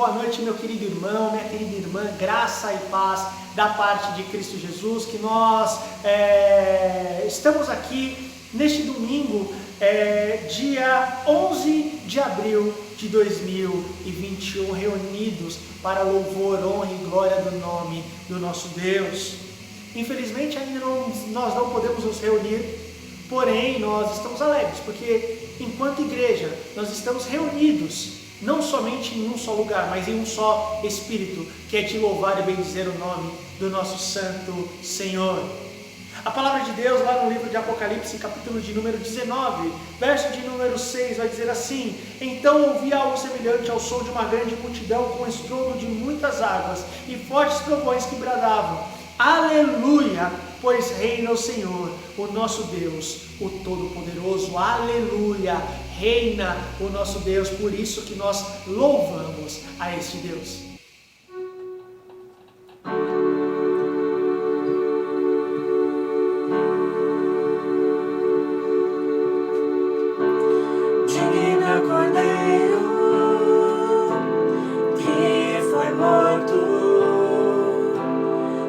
boa noite, meu querido irmão, minha querida irmã, graça e paz da parte de Cristo Jesus, que nós estamos aqui neste domingo, dia 11 de abril de 2021, reunidos para louvor, honra e glória do nome do nosso Deus. Infelizmente ainda nós não podemos nos reunir, porém nós estamos alegres, porque enquanto igreja nós estamos reunidos, não somente em um só lugar, mas em um só Espírito, que é de louvar e bendizer o nome do nosso Santo Senhor. A palavra de Deus lá no livro de Apocalipse, capítulo de número 19, verso de número 6, vai dizer assim: Então ouvi algo semelhante ao som de uma grande multidão, com estrondo de muitas águas e fortes trovões que bradavam: Aleluia! Pois reina o Senhor, o nosso Deus, o Todo-Poderoso. Aleluia! Reina o nosso Deus, por isso que nós louvamos a este Deus. Divino Cordeiro, que foi morto,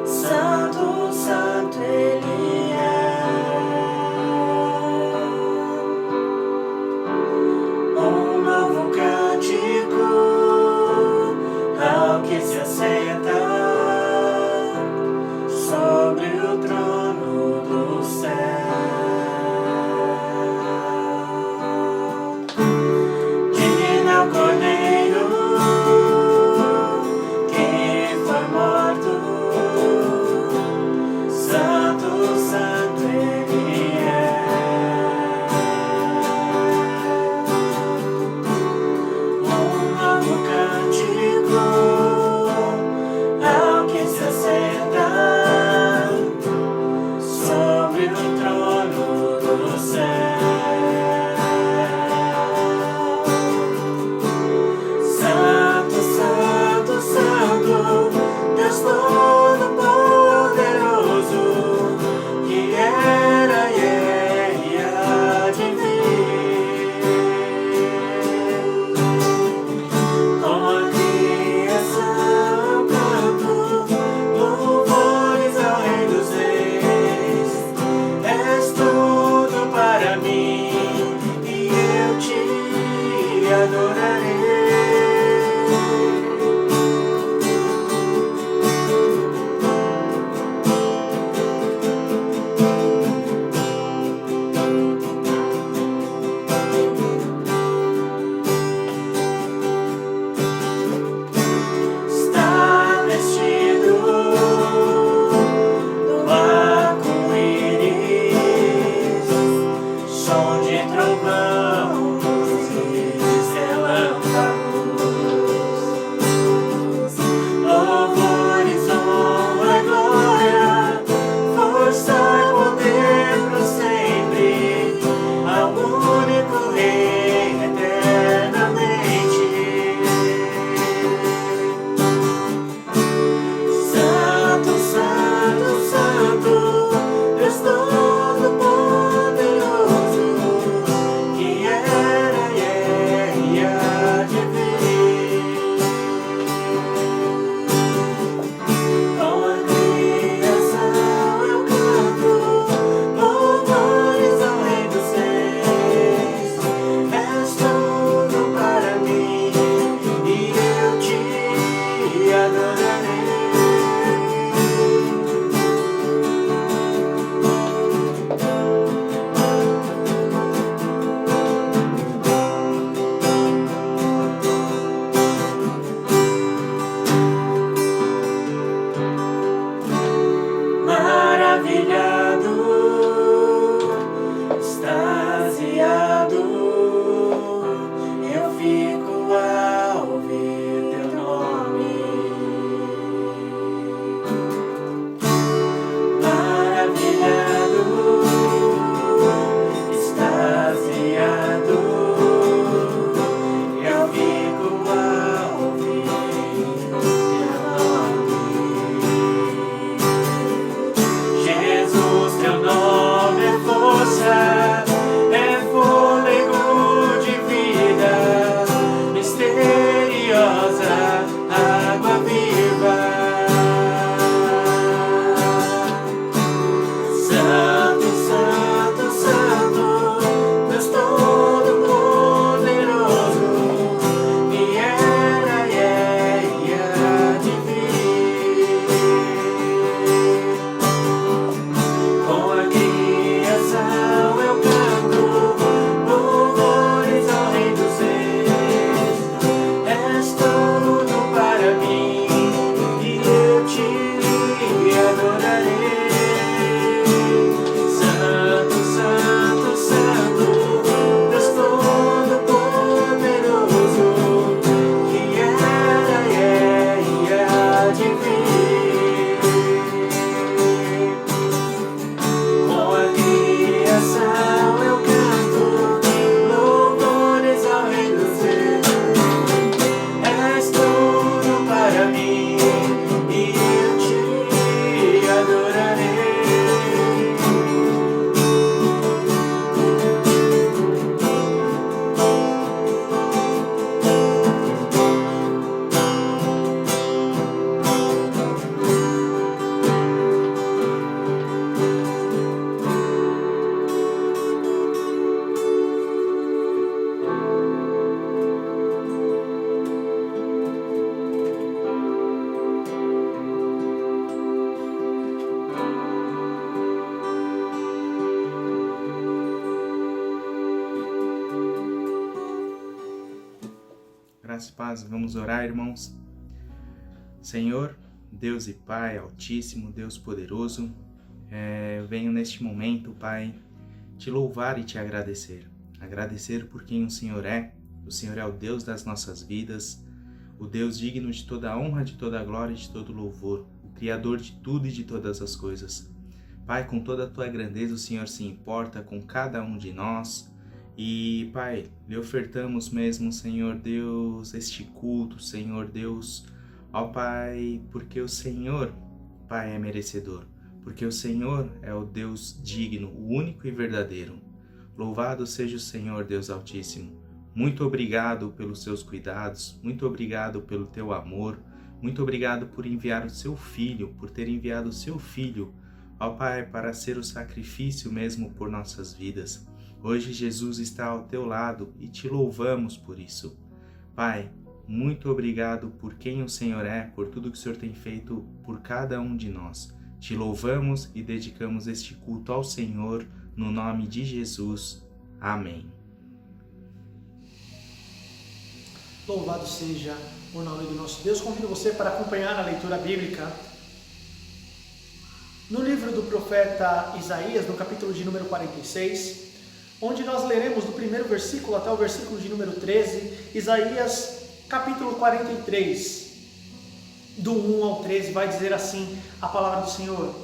Santo, Santo Ele é. Um novo cântico ao que se assenta sobre o trono do céu. Divino Cordeiro, que foi morto, Santo, Santo Ele é. Um novo cântico ao que se assenta sobre o trono do céu. Santo, Santo, Santo, Deus Todo-Poderoso, que era e há de vir. Com a criação canto louvores ao Rei dos Reis. És tudo para mim e eu te adorarei. Está vestido do arco-íris, som de trovão e relâmpagos, louvores, honra e glória, força e poder pro sempre, ao único Rei eternamente. Santo, Santo, Santo, Deus Todo-Poderoso, que era Graça e paz, vamos orar, irmãos. Senhor, Deus e Pai Altíssimo, Deus poderoso, eu venho neste momento, Pai, te louvar e te agradecer. Agradecer por quem o Senhor é o Deus das nossas vidas, o Deus digno de toda a honra, de toda a glória e de todo louvor, o Criador de tudo e de todas as coisas. Pai, com toda a tua grandeza, o Senhor se importa com cada um de nós. E, Pai, lhe ofertamos mesmo, Senhor Deus, este culto, Senhor Deus, ó Pai, porque o Senhor, Pai, é merecedor, porque o Senhor é o Deus digno, o único e verdadeiro. Louvado seja o Senhor, Deus Altíssimo. Muito obrigado pelos seus cuidados, muito obrigado pelo teu amor, muito obrigado por enviar o seu Filho, por ter enviado o seu Filho, ó Pai, para ser o sacrifício mesmo por nossas vidas. Hoje Jesus está ao teu lado e te louvamos por isso. Pai, muito obrigado por quem o Senhor é, por tudo que o Senhor tem feito por cada um de nós. Te louvamos e dedicamos este culto ao Senhor, no nome de Jesus. Amém. Louvado seja o nome do nosso Deus. Convido você para acompanhar a leitura bíblica no livro do profeta Isaías, no capítulo de número 46, onde nós leremos do primeiro versículo até o versículo de número 13, Isaías capítulo 43, do 1 ao 13, vai dizer assim a palavra do Senhor.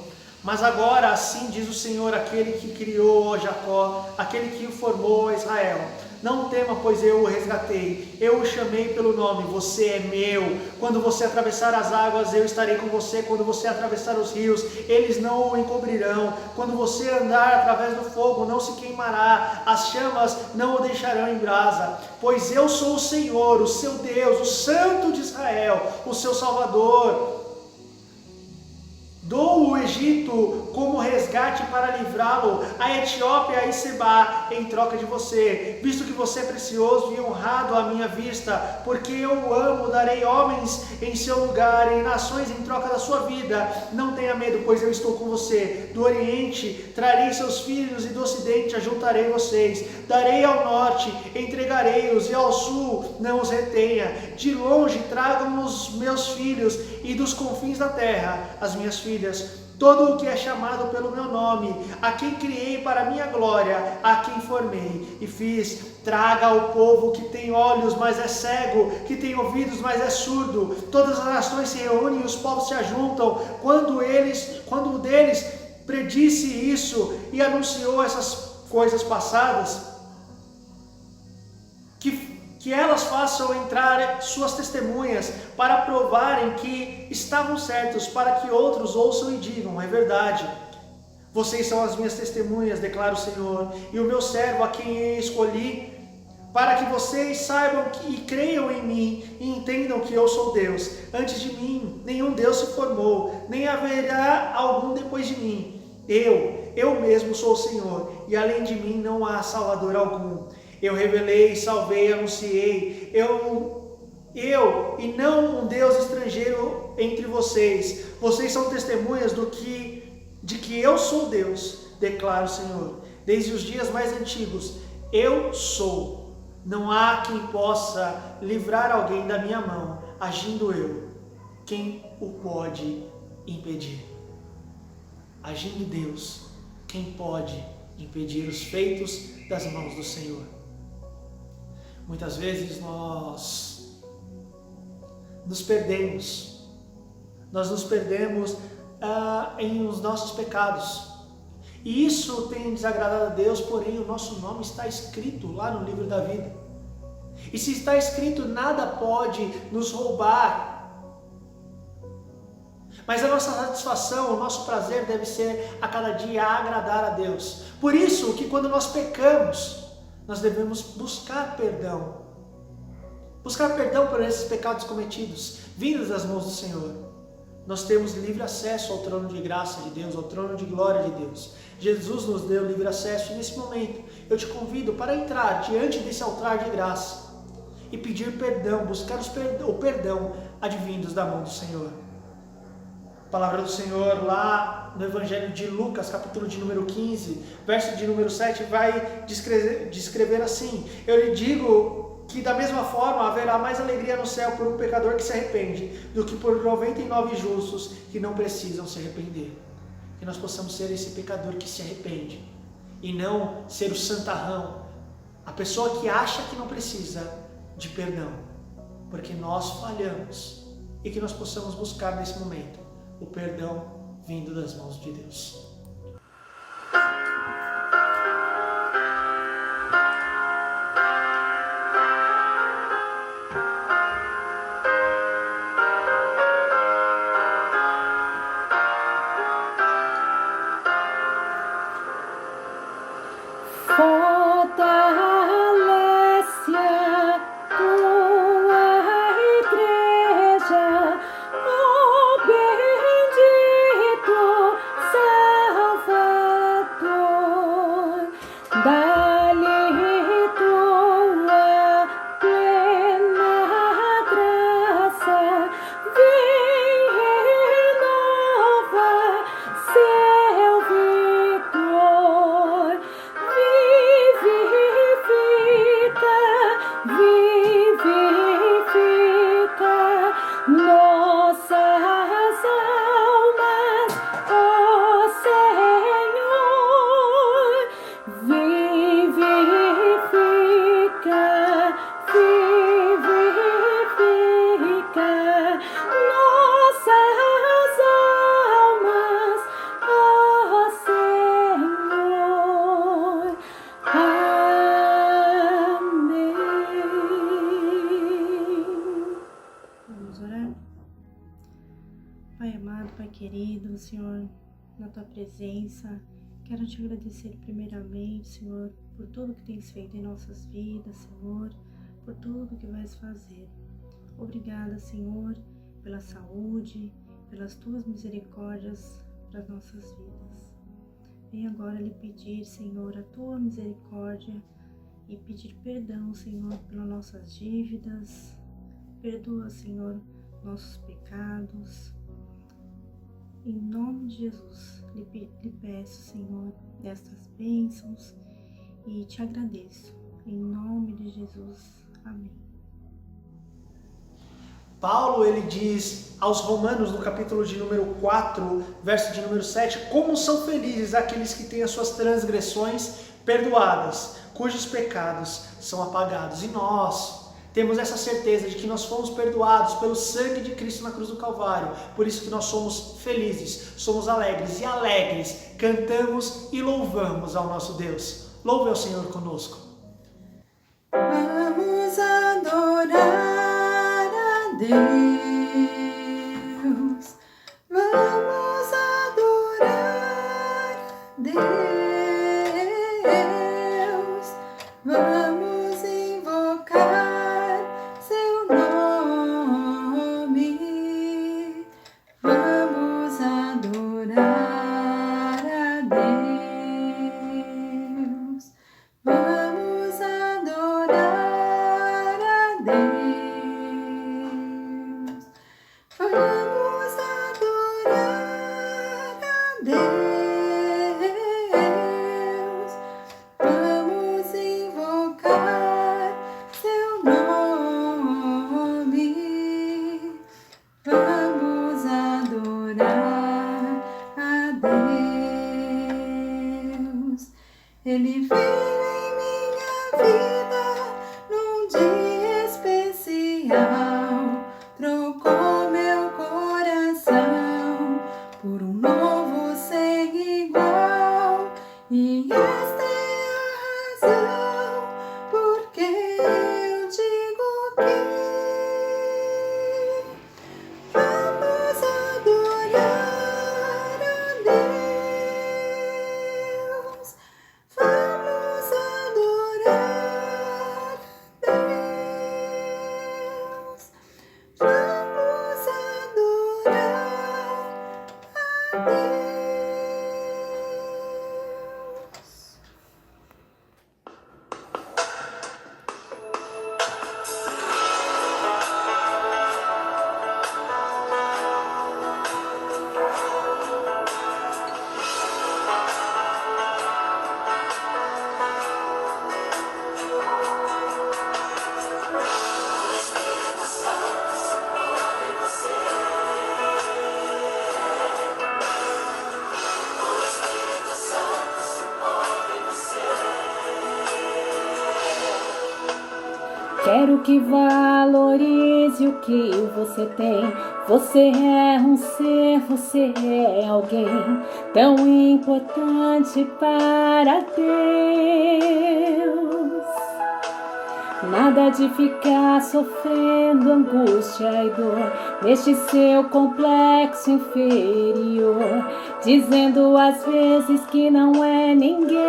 Mas agora assim diz o Senhor, aquele que criou Jacó, aquele que o formou Israel. Não tema, pois eu o resgatei, eu o chamei pelo nome, você é meu. Quando você atravessar as águas, eu estarei com você. Quando você atravessar os rios, eles não o encobrirão. Quando você andar através do fogo, não se queimará, as chamas não o deixarão em brasa. Pois eu sou o Senhor, o seu Deus, o Santo de Israel, o seu Salvador. Dou o Egito como resgate para livrá-lo, a Etiópia e Sebá em troca de você, visto que você é precioso e honrado à minha vista, porque eu o amo, darei homens em seu lugar e nações em troca da sua vida. Não tenha medo, pois eu estou com você. Do Oriente trarei seus filhos e do Ocidente ajuntarei vocês. Darei ao Norte, entregarei-os, e ao Sul não os retenha. De longe tragam os meus filhos e dos confins da terra as minhas filhas. Todo o que é chamado pelo meu nome, a quem criei para a minha glória, a quem formei e fiz. Traga ao povo que tem olhos, mas é cego, que tem ouvidos, mas é surdo. Todas as nações se reúnem e os povos se ajuntam. Quando um deles predisse isso e anunciou essas coisas passadas, que elas façam entrar suas testemunhas para provarem que estavam certos, para que outros ouçam e digam, é verdade. Vocês são as minhas testemunhas, declara o Senhor, e o meu servo a quem eu escolhi, para que vocês saibam e creiam em mim e entendam que eu sou Deus. Antes de mim, nenhum Deus se formou, nem haverá algum depois de mim. Eu mesmo sou o Senhor, e além de mim não há Salvador algum. Eu revelei, salvei, anunciei, eu e não um Deus estrangeiro entre vocês. Vocês são testemunhas de que eu sou Deus, declara o Senhor. Desde os dias mais antigos, eu sou. Não há quem possa livrar alguém da minha mão, agindo eu. Quem o pode impedir? Agindo Deus, quem pode impedir os feitos das mãos do Senhor? Muitas vezes nós nos perdemos em os nossos pecados, e isso tem desagradado a Deus, porém o nosso nome está escrito lá no livro da vida, e se está escrito, nada pode nos roubar, mas a nossa satisfação, o nosso prazer deve ser a cada dia agradar a Deus. Por isso que quando nós pecamos, nós devemos buscar perdão por esses pecados cometidos, vindos das mãos do Senhor. Nós temos livre acesso ao trono de graça de Deus, ao trono de glória de Deus. Jesus nos deu livre acesso, e nesse momento eu te convido para entrar diante desse altar de graça e pedir perdão, buscar o perdão advindos da mão do Senhor. palavra do Senhor lá no Evangelho de Lucas, capítulo de número 15, verso de número 7, vai descrever assim: eu lhe digo que da mesma forma haverá mais alegria no céu por um pecador que se arrepende do que por 99 justos que não precisam se arrepender. Que nós possamos ser esse pecador que se arrepende e não ser o santarrão, a pessoa que acha que não precisa de perdão, porque nós falhamos, e que nós possamos buscar nesse momento o perdão vindo das mãos de Deus. Fortalece a tua igreja, ó bendito Salvador. Dá-lhe tua plena graça, vem renova seu vigor. Vivifica nossas almas, ó Senhor. Vivifica nossas almas, ó Senhor. Amém. Vamos orar? Pai amado, Pai querido, Senhor, na Tua presença, quero Te agradecer primeiramente, Senhor, por tudo que Tens feito em nossas vidas, Senhor, por tudo que vais fazer. Obrigada, Senhor, pela saúde, pelas Tuas misericórdias para as nossas vidas. Venho agora lhe pedir, Senhor, a Tua misericórdia e pedir perdão, Senhor, pelas nossas dívidas. Perdoa, Senhor, nossos pecados. Em nome de Jesus, lhe peço, Senhor, estas bênçãos e Te agradeço. Em nome de Jesus. Amém. Paulo, ele diz aos Romanos, no capítulo de número 4, verso de número 7, como são felizes aqueles que têm as suas transgressões perdoadas, cujos pecados são apagados. E nós temos essa certeza de que nós fomos perdoados pelo sangue de Cristo na cruz do Calvário. Por isso que nós somos felizes, somos alegres, e alegres cantamos e louvamos ao nosso Deus. Louve ao Senhor conosco. Vamos adorar a Deus. Vamos adorar a Deus. Vamos invocar seu nome. Vamos adorar a Deus. Vamos adorar a Deus. Vamos adorar a Deus. Vamos invocar Quero que valorize o que você tem. Você é um ser, você é alguém tão importante para Deus. Nada de ficar sofrendo angústia e dor neste seu complexo inferior, dizendo às vezes que não é ninguém.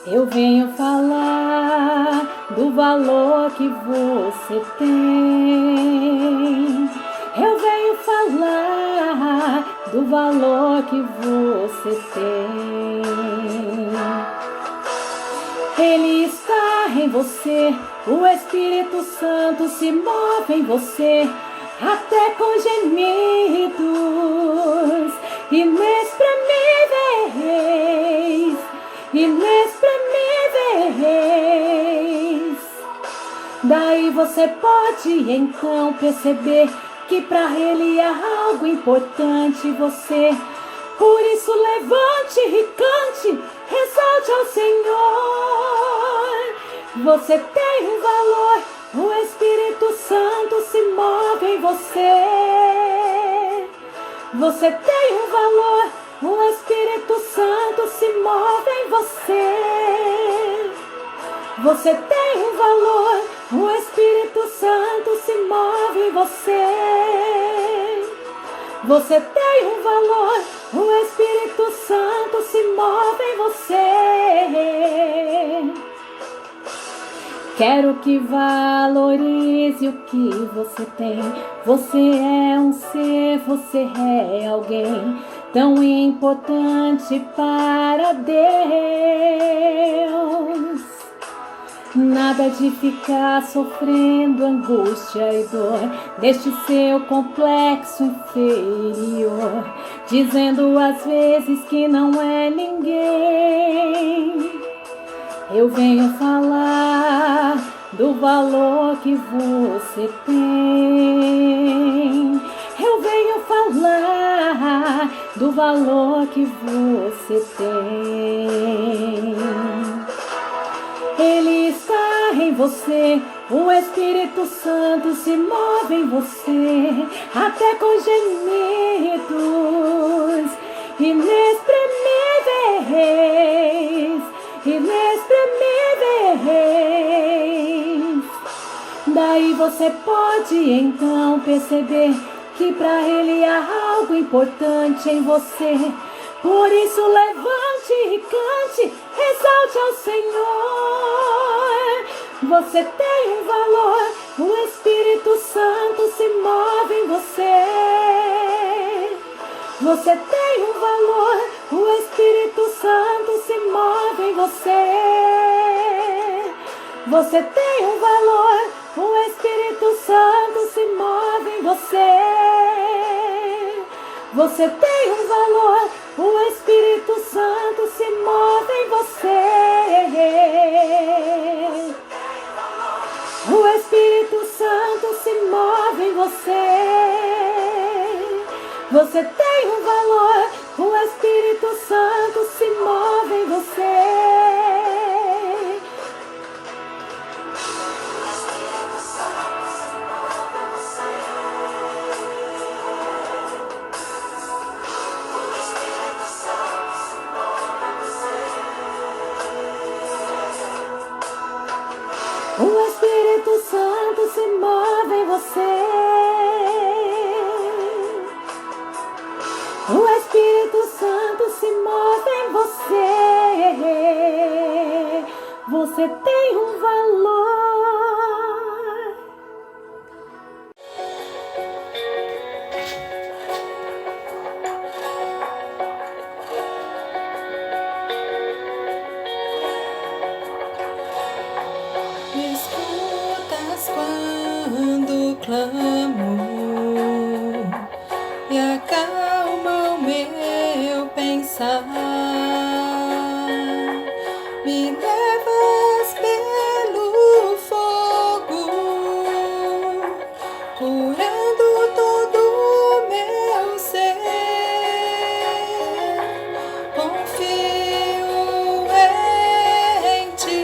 Eu venho falar do valor que você tem. Eu venho falar do valor que você tem. Ele está em você, o Espírito Santo se move em você, até com gemidos inexprimíveis, inexprimíveis. Daí você pode então perceber que para Ele é algo importante você. Por isso levante e cante, exalte ao Senhor. Você tem um valor, o Espírito Santo se move em você. Você tem um valor, o Espírito Santo se move em você. Você tem um valor, o Espírito Santo se move em você. Você tem um valor, o Espírito Santo se move em você. Quero que valorize o que você tem. Você é um ser, você é alguém tão importante para Deus. Nada de ficar sofrendo angústia e dor neste seu complexo inferior, dizendo às vezes que não é ninguém. Eu venho falar do valor que você tem. Eu venho falar do valor que você tem. Ele está em você, o Espírito Santo se move em você, até com gemidos inexprimíveis, inexprimíveis. Daí você pode então perceber que para Ele há algo importante em você. Por isso levante e cante, exalte ao Senhor. Você tem um valor, o Espírito Santo se move em você. Você tem um valor, o Espírito Santo se move em você. Você tem um valor, o Espírito Santo se move em você. Você tem um valor, o Espírito Santo se move em você. O Espírito Santo se move em você. Você tem um valor, o Espírito Santo se move em você. O Espírito Santo se move em você. O Espírito Santo se move em você. Você tem um valor. Escutas quando clamo e acalma o meu pensar. Me levas pelo fogo, curando todo o meu ser. Confio em ti.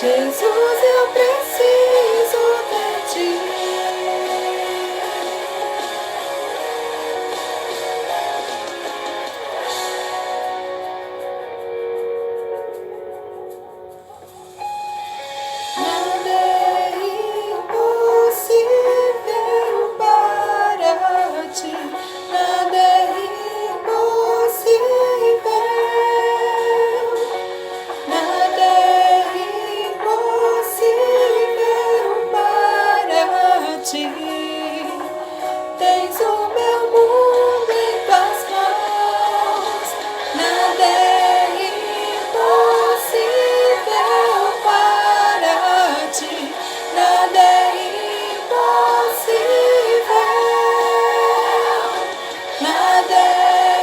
Jesus, eu preciso de ti. Nada é impossível para ti. Nada é impossível. Nada é impossível para ti. Tens o meu mundo em tuas mãos. Nada é impossível para ti. Nada é impossível. Nada é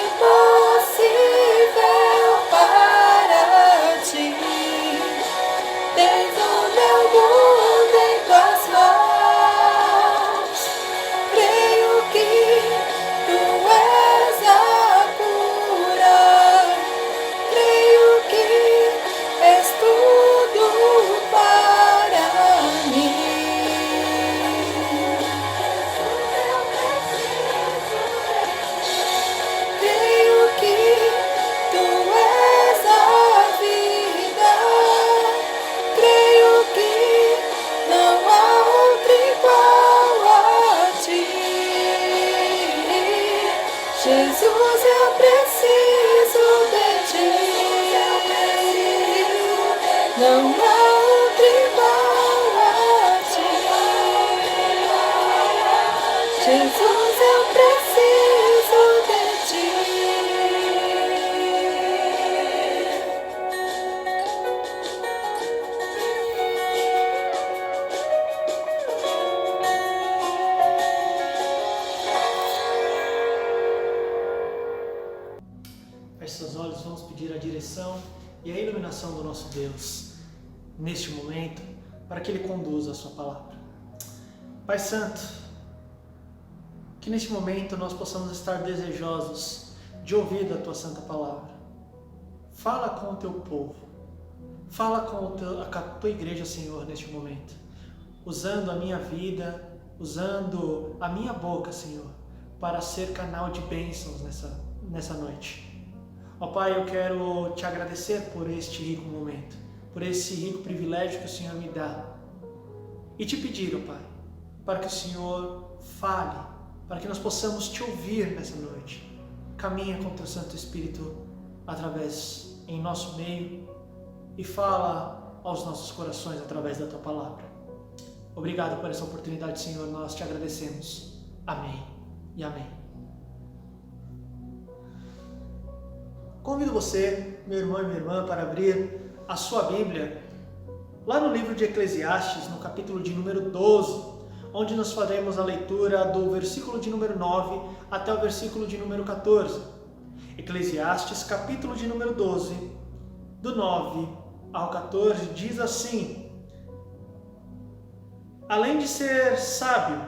impossível para ti. Tens o meu mundo em tuas mãos. Creio que tu és a cura. Creio que és tudo para mim. Creio que tu és a vida. Creio que não há outro igual a ti. Jesus, eu preciso de ti. Não há outro igual a ti. Jesus, eu preciso de ti. Feche seus olhos, vamos pedir a direção e a iluminação do nosso Deus neste momento, para que Ele conduza a sua palavra. Pai Santo, que neste momento nós possamos estar desejosos de ouvir da Tua Santa Palavra. Fala com o Teu povo, fala com a Tua igreja, Senhor, neste momento, usando a minha vida, usando a minha boca, Senhor, para ser canal de bênçãos nessa noite. Ó Pai, eu quero Te agradecer por este rico momento, por esse rico privilégio que o Senhor me dá. E Te pedir, ó Pai, para que o Senhor fale, para que nós possamos Te ouvir nessa noite. Caminha com o Teu Santo Espírito em nosso meio e fala aos nossos corações através da Tua Palavra. Obrigado por essa oportunidade, Senhor, nós Te agradecemos. Amém e amém. Convido você, meu irmão e minha irmã, para abrir a sua Bíblia lá no livro de Eclesiastes, no capítulo de número 12, onde nós faremos a leitura do versículo de número 9 até o versículo de número 14. Eclesiastes, capítulo de número 12, do 9 ao 14, diz assim: Além de ser sábio,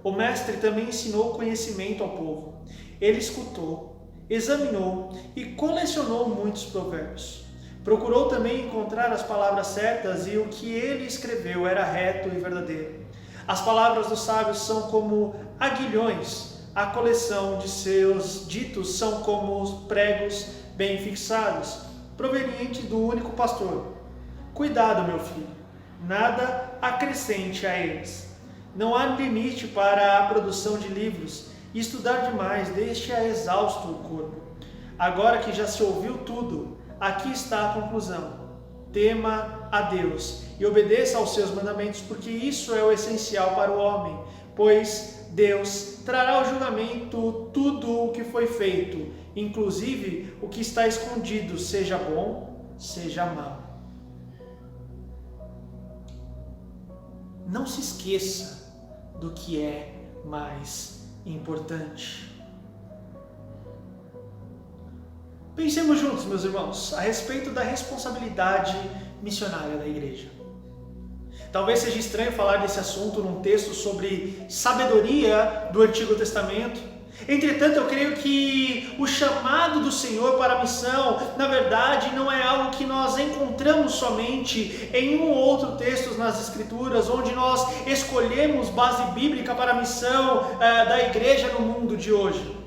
o mestre também ensinou conhecimento ao povo. Ele escutou, examinou e colecionou muitos provérbios. Procurou também encontrar as palavras certas e o que ele escreveu era reto e verdadeiro. As palavras dos sábios são como aguilhões, a coleção de seus ditos são como os pregos bem fixados, provenientes do único pastor. Cuidado, meu filho, nada acrescente a eles. Não há limite para a produção de livros, e estudar demais deixa exausto o corpo. Agora que já se ouviu tudo, aqui está a conclusão. Tema a Deus e obedeça aos seus mandamentos, porque isso é o essencial para o homem, pois Deus trará ao julgamento tudo o que foi feito, inclusive o que está escondido, seja bom, seja mau. Não se esqueça do que é mais importante. Pensemos juntos, meus irmãos, a respeito da responsabilidade missionária da igreja. Talvez seja estranho falar desse assunto num texto sobre sabedoria do Antigo Testamento, Entretanto, eu creio que o chamado do Senhor para a missão, na verdade, não é algo que nós encontramos somente em um ou outro texto nas Escrituras, onde nós escolhemos base bíblica para a missão da igreja no mundo de hoje.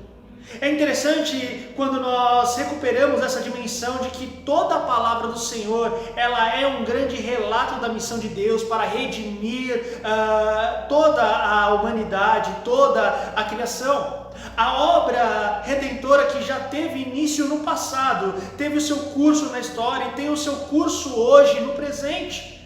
É interessante quando nós recuperamos essa dimensão de que toda a palavra do Senhor, ela é um grande relato da missão de Deus para redimir toda a humanidade, toda a criação. A obra redentora que já teve início no passado, teve o seu curso na história e tem o seu curso hoje no presente.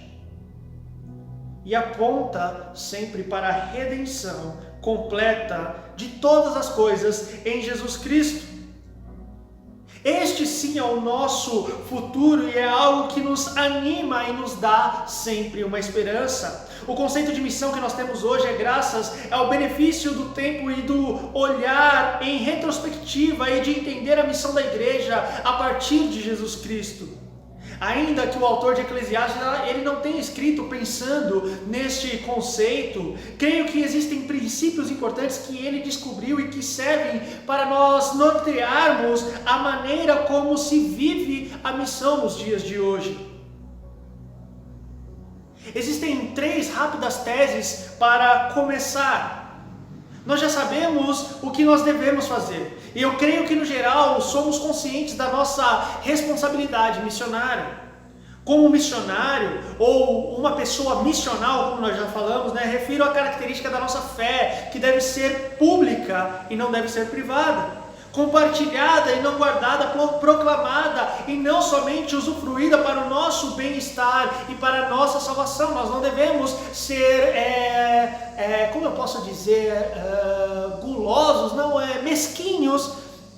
E aponta sempre para a redenção completa de todas as coisas em Jesus Cristo. Este sim é o nosso futuro e é algo que nos anima e nos dá sempre uma esperança. O conceito de missão que nós temos hoje é graças ao benefício do tempo e do olhar em retrospectiva e de entender a missão da igreja a partir de Jesus Cristo. Ainda que o autor de Eclesiastes ele não tenha escrito pensando neste conceito, creio que existem princípios importantes que ele descobriu e que servem para nós nortearmos a maneira como se vive a missão nos dias de hoje. Existem 3 rápidas teses para começar. Nós já sabemos o que nós devemos fazer. E eu creio que, no geral, somos conscientes da nossa responsabilidade missionária. Como missionário, ou uma pessoa missional, como nós já falamos, refiro à característica da nossa fé, que deve ser pública e não deve ser privada. Compartilhada e não guardada, proclamada e não somente usufruída para o nosso bem-estar e para a nossa salvação. Nós não devemos ser, como eu posso dizer, gulosos, mesquinhos,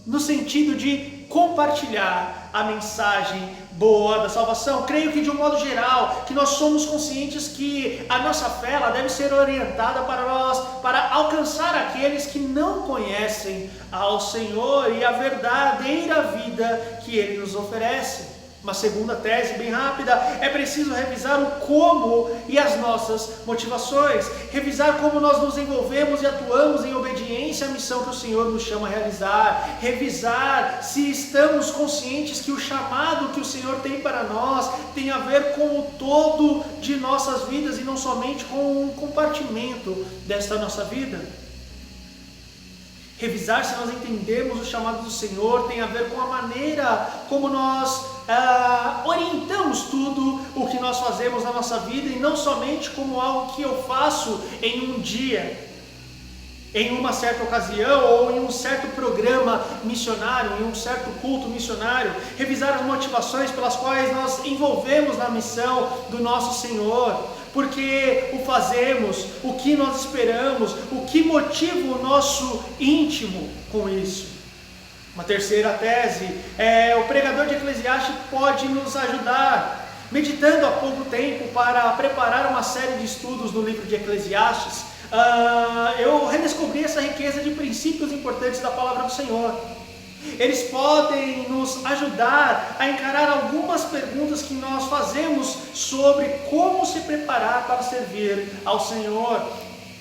no sentido de compartilhar a mensagem boa da salvação. Creio que, de um modo geral, que nós somos conscientes que a nossa fé ela deve ser orientada para alcançar aqueles que não conhecem ao Senhor e a verdadeira vida que Ele nos oferece. Uma segunda tese bem rápida, é preciso revisar o como e as nossas motivações, revisar como nós nos envolvemos e atuamos em obediência à missão que o Senhor nos chama a realizar, revisar se estamos conscientes que o chamado que o Senhor tem para nós tem a ver com o todo de nossas vidas e não somente com um compartimento desta nossa vida. Revisar se nós entendemos o chamado do Senhor tem a ver com a maneira como nós orientamos tudo o que nós fazemos na nossa vida e não somente como algo que eu faço em um dia, em uma certa ocasião ou em um certo programa missionário, em um certo culto missionário. Revisar as motivações pelas quais nós envolvemos na missão do nosso Senhor. Porque o fazemos, o que nós esperamos, o que motiva o nosso íntimo com isso. Uma terceira tese, o pregador de Eclesiastes pode nos ajudar. Meditando há pouco tempo para preparar uma série de estudos no livro de Eclesiastes, eu redescobri essa riqueza de princípios importantes da palavra do Senhor. Eles podem nos ajudar a encarar algumas perguntas que nós fazemos sobre como se preparar para servir ao Senhor.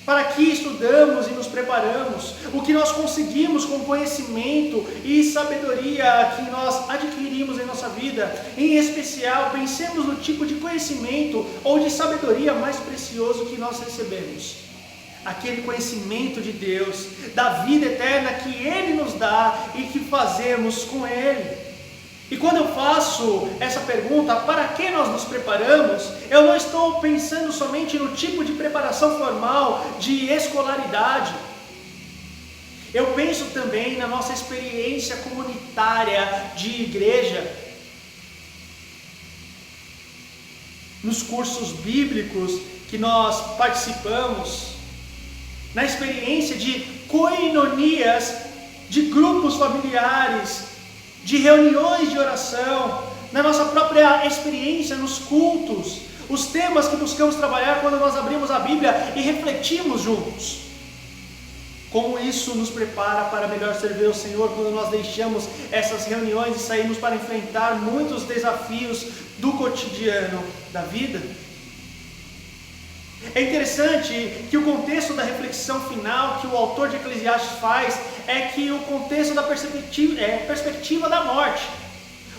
Para que estudamos e nos preparamos? O que nós conseguimos com conhecimento e sabedoria que nós adquirimos em nossa vida? Em especial, pensemos no tipo de conhecimento ou de sabedoria mais precioso que nós recebemos. Aquele conhecimento de Deus, da vida eterna que Ele nos dá e que fazemos com Ele. E quando eu faço essa pergunta, para que nós nos preparamos, eu não estou pensando somente no tipo de preparação formal de escolaridade. Eu penso também na nossa experiência comunitária de igreja, nos cursos bíblicos que nós participamos, na experiência de coinonias, de grupos familiares, de reuniões de oração, na nossa própria experiência nos cultos, os temas que buscamos trabalhar quando nós abrimos a Bíblia e refletimos juntos. Como isso nos prepara para melhor servir ao Senhor quando nós deixamos essas reuniões e saímos para enfrentar muitos desafios do cotidiano da vida. É interessante que o contexto da reflexão final que o autor de Eclesiastes faz é que o contexto da perspectiva da morte.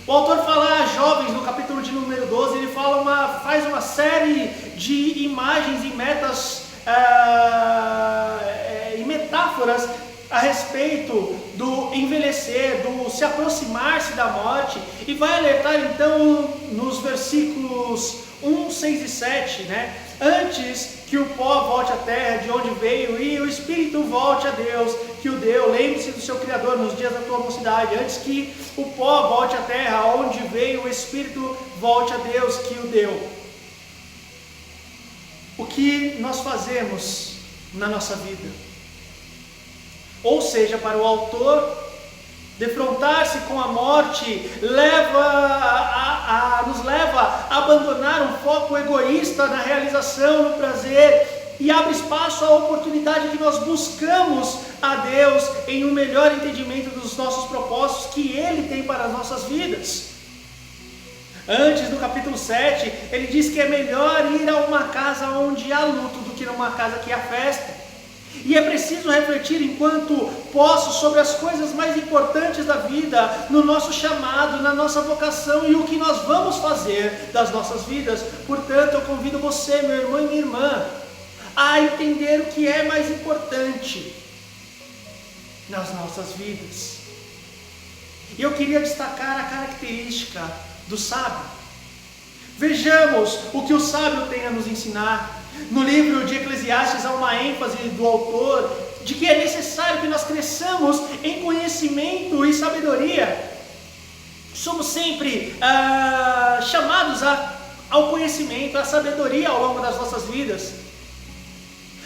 O autor fala a jovens, no capítulo de número 12, ele faz uma série de imagens e e metáforas a respeito do envelhecer, do se aproximar-se da morte, e vai alertar então nos versículos 1, 6 e 7, né? Antes que o pó volte à terra de onde veio e o espírito volte a Deus que o deu, lembre-se do seu Criador nos dias da tua mocidade. Antes que o pó volte à terra onde veio, o espírito volte a Deus que o deu. O que nós fazemos na nossa vida? Ou seja, para o autor, defrontar-se com a morte nos leva a abandonar um foco egoísta na realização, no prazer, e abre espaço à oportunidade que nós buscamos a Deus em um melhor entendimento dos nossos propósitos que Ele tem para as nossas vidas. Antes, no capítulo 7, ele diz que é melhor ir a uma casa onde há luto do que numa casa que há festa. E é preciso refletir enquanto posso sobre as coisas mais importantes da vida, no nosso chamado, na nossa vocação e o que nós vamos fazer das nossas vidas. Portanto, eu convido você, meu irmão e minha irmã, a entender o que é mais importante nas nossas vidas. E eu queria destacar a característica do sábio. Vejamos o que o sábio tem a nos ensinar. No livro de Eclesiastes há uma ênfase do autor de que é necessário que nós cresçamos em conhecimento e sabedoria. Somos sempre chamados ao conhecimento, à sabedoria ao longo das nossas vidas.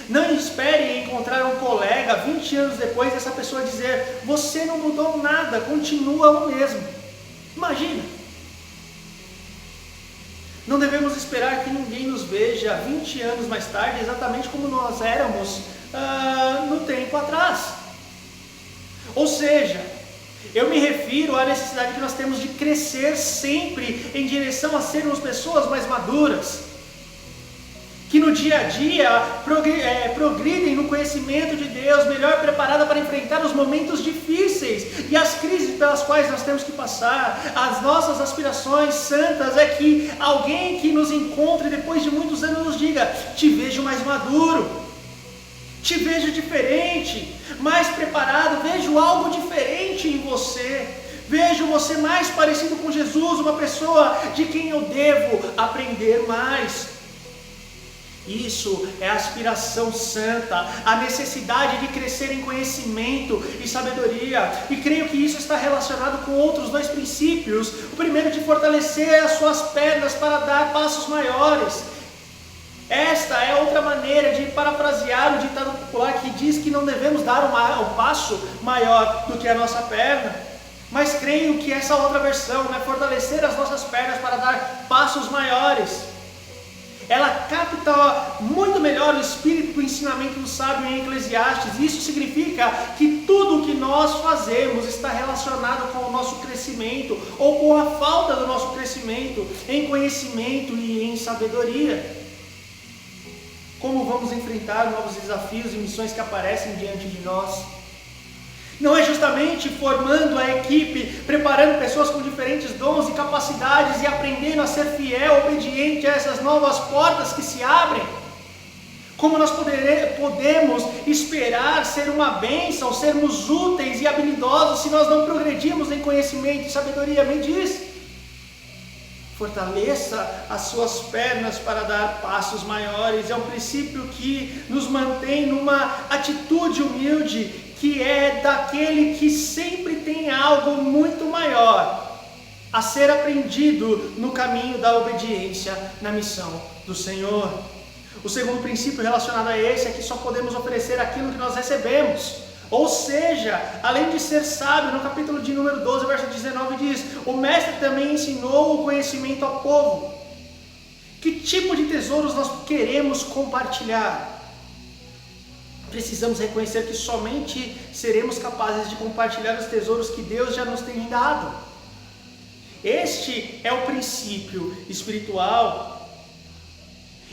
Não espere encontrar um colega 20 anos depois dessa pessoa dizer: você não mudou nada, continua o mesmo. Imagina! Não devemos esperar que ninguém nos veja 20 anos mais tarde exatamente como nós éramos no tempo atrás. Ou seja, eu me refiro à necessidade que nós temos de crescer sempre em direção a sermos pessoas mais maduras, que no dia a dia progridem no conhecimento de Deus, melhor preparada para enfrentar os momentos difíceis e as crises pelas quais nós temos que passar. As nossas aspirações santas é que alguém que nos encontre depois de muitos anos nos diga: te vejo mais maduro, te vejo diferente, mais preparado, vejo algo diferente em você. Vejo você mais parecido com Jesus, uma pessoa de quem eu devo aprender mais. Isso é a aspiração santa, a necessidade de crescer em conhecimento e sabedoria. E creio que isso está relacionado com outros dois princípios. O primeiro, de fortalecer as suas pernas para dar passos maiores. Esta é outra maneira de parafrasear o ditado popular que diz que não devemos dar um passo maior do que a nossa perna. Mas creio que essa outra versão, né, fortalecer as nossas pernas para dar passos maiores, ela capta muito melhor o espírito do ensinamento do sábio em Eclesiastes. Isso significa que tudo o que nós fazemos está relacionado com o nosso crescimento, ou com a falta do nosso crescimento em conhecimento e em sabedoria. Como vamos enfrentar novos desafios e missões que aparecem diante de nós? Não é justamente formando a equipe, preparando pessoas com diferentes dons e capacidades e aprendendo a ser fiel, obediente a essas novas portas que se abrem? Como nós podemos esperar ser uma bênção, sermos úteis e habilidosos se nós não progredirmos em conhecimento e sabedoria? Me diz. Fortaleça as suas pernas para dar passos maiores. É um princípio que nos mantém numa atitude humilde, que é daquele que sempre tem algo muito maior a ser aprendido no caminho da obediência na missão do Senhor. O segundo princípio relacionado a esse é que só podemos oferecer aquilo que nós recebemos. Ou seja, além de ser sábio, no capítulo de número 12, verso 19 diz: o mestre também ensinou o conhecimento ao povo. Que tipo de tesouros nós queremos compartilhar? Precisamos reconhecer que somente seremos capazes de compartilhar os tesouros que Deus já nos tem dado. Este é o princípio espiritual.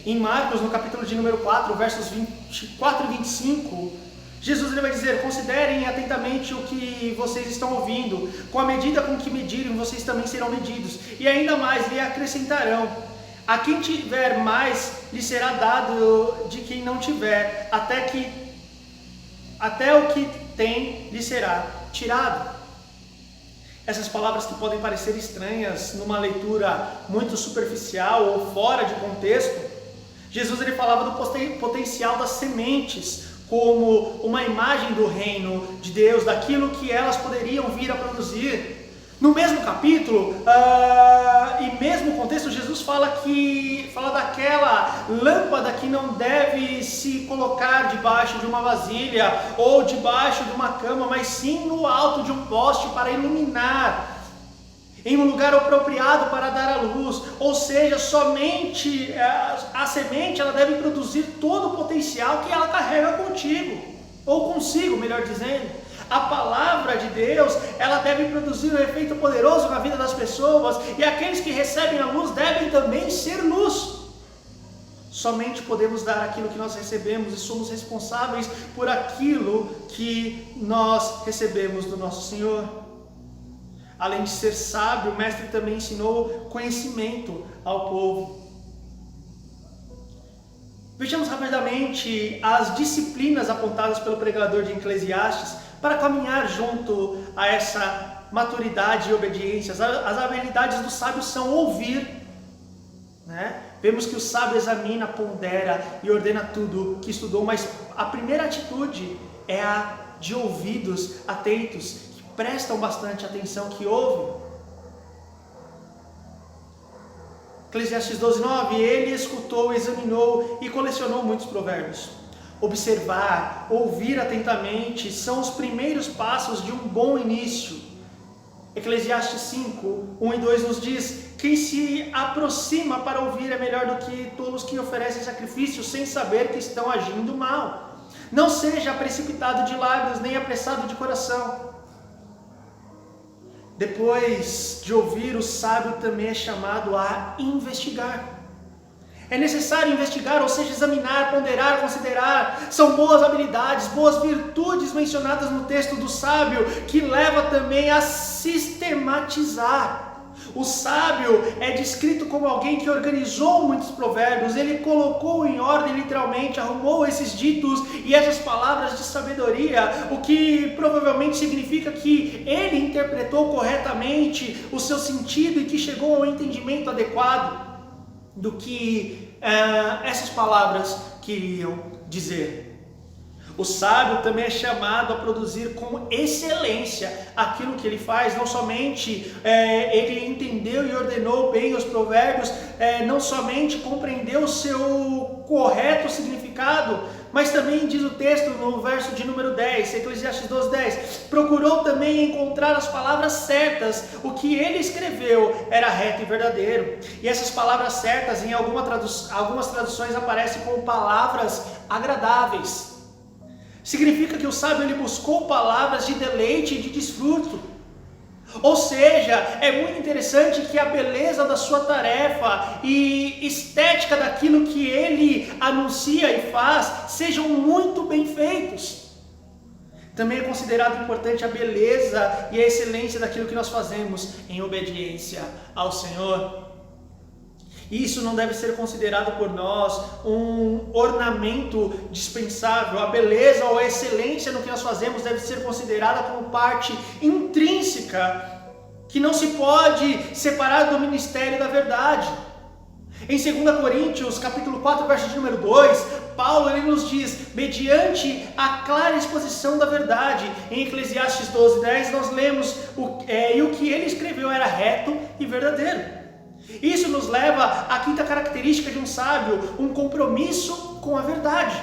Em Marcos, no capítulo de número 4, versos 24 e 25, Jesus ele vai dizer: considerem atentamente o que vocês estão ouvindo, com a medida com que medirem, vocês também serão medidos, e ainda mais lhe acrescentarão: a quem tiver mais, lhe será dado de quem não tiver, até o que tem lhe será tirado. Essas palavras que podem parecer estranhas numa leitura muito superficial ou fora de contexto, Jesus ele falava do potencial das sementes como uma imagem do reino de Deus, daquilo que elas poderiam vir a produzir. No mesmo capítulo e mesmo contexto, Jesus fala daquela lâmpada que não deve se colocar debaixo de uma vasilha ou debaixo de uma cama, mas sim no alto de um poste para iluminar, em um lugar apropriado para dar a luz. Ou seja, somente a semente ela deve produzir todo o potencial que ela carrega consigo, melhor dizendo. A palavra de Deus, ela deve produzir um efeito poderoso na vida das pessoas, e aqueles que recebem a luz devem também ser luz. Somente podemos dar aquilo que nós recebemos e somos responsáveis por aquilo que nós recebemos do nosso Senhor. Além de ser sábio, o mestre também ensinou conhecimento ao povo. Vejamos rapidamente as disciplinas apontadas pelo pregador de Eclesiastes para caminhar junto a essa maturidade e obediência. As habilidades do sábio são ouvir, né? Vemos que o sábio examina, pondera e ordena tudo que estudou, mas a primeira atitude é a de ouvidos atentos, que prestam bastante atenção, que ouvem. Eclesiastes 12:9, ele escutou, examinou e colecionou muitos provérbios. Observar, ouvir atentamente são os primeiros passos de um bom início. Eclesiastes 5:1 e 2 nos diz: quem se aproxima para ouvir é melhor do que todos que oferecem sacrifícios sem saber que estão agindo mal. Não seja precipitado de lábios, nem apressado de coração. Depois de ouvir, o sábio também é chamado a investigar. É necessário investigar, ou seja, examinar, ponderar, considerar. São boas habilidades, boas virtudes mencionadas no texto do sábio, que leva também a sistematizar. O sábio é descrito como alguém que organizou muitos provérbios, ele colocou em ordem, literalmente, arrumou esses ditos e essas palavras de sabedoria, o que provavelmente significa que ele interpretou corretamente o seu sentido e que chegou ao entendimento adequado do que essas palavras queriam dizer. O sábio também é chamado a produzir com excelência aquilo que ele faz. Não somente ele entendeu e ordenou bem os provérbios, não somente compreendeu o seu correto significado, mas também diz o texto no verso de número 10, Eclesiastes 12:10, procurou também encontrar as palavras certas, o que ele escreveu era reto e verdadeiro. E essas palavras certas em algumas traduções aparecem como palavras agradáveis. Significa que o sábio ele buscou palavras de deleite e de desfruto. Ou seja, é muito interessante que a beleza da sua tarefa e estética daquilo que ele anuncia e faz sejam muito bem feitos. Também é considerado importante a beleza e a excelência daquilo que nós fazemos em obediência ao Senhor. Isso não deve ser considerado por nós um ornamento dispensável. A beleza ou a excelência no que nós fazemos deve ser considerada como parte intrínseca, que não se pode separar do ministério da verdade. Em 2 Coríntios, capítulo 4, verso de número 2, Paulo ele nos diz, mediante a clara exposição da verdade. Em Eclesiastes 12:10 nós lemos e o que ele escreveu era reto e verdadeiro. Isso nos leva à quinta característica de um sábio, um compromisso com a verdade.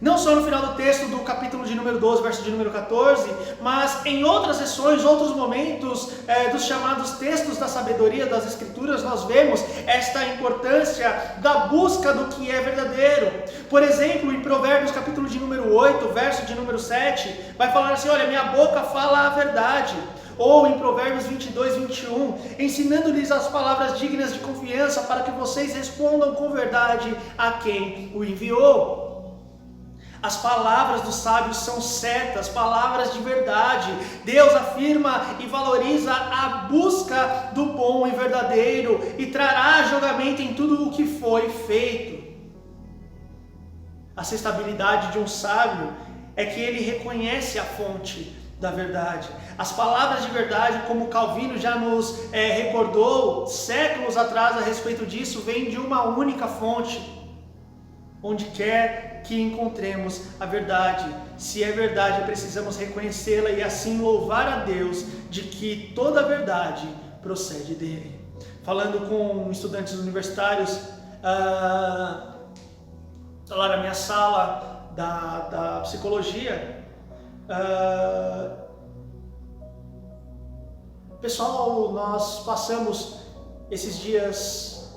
Não só no final do texto do capítulo de número 12, verso de número 14, mas em outras sessões, outros momentos dos chamados textos da sabedoria das Escrituras, nós vemos esta importância da busca do que é verdadeiro. Por exemplo, em Provérbios capítulo de número 8, verso de número 7, vai falar assim, olha, minha boca fala a verdade. Ou em Provérbios 22:21, ensinando-lhes as palavras dignas de confiança para que vocês respondam com verdade a quem o enviou. As palavras dos sábios são certas, palavras de verdade. Deus afirma e valoriza a busca do bom e verdadeiro e trará julgamento em tudo o que foi feito. A acessibilidade de um sábio é que ele reconhece a fonte da verdade. As palavras de verdade, como Calvino já nos recordou séculos atrás a respeito disso, vêm de uma única fonte. Onde quer que encontremos a verdade, se é verdade, precisamos reconhecê-la e assim louvar a Deus de que toda a verdade procede dele. Falando com estudantes universitários, lá na minha sala da psicologia, pessoal, nós passamos esses dias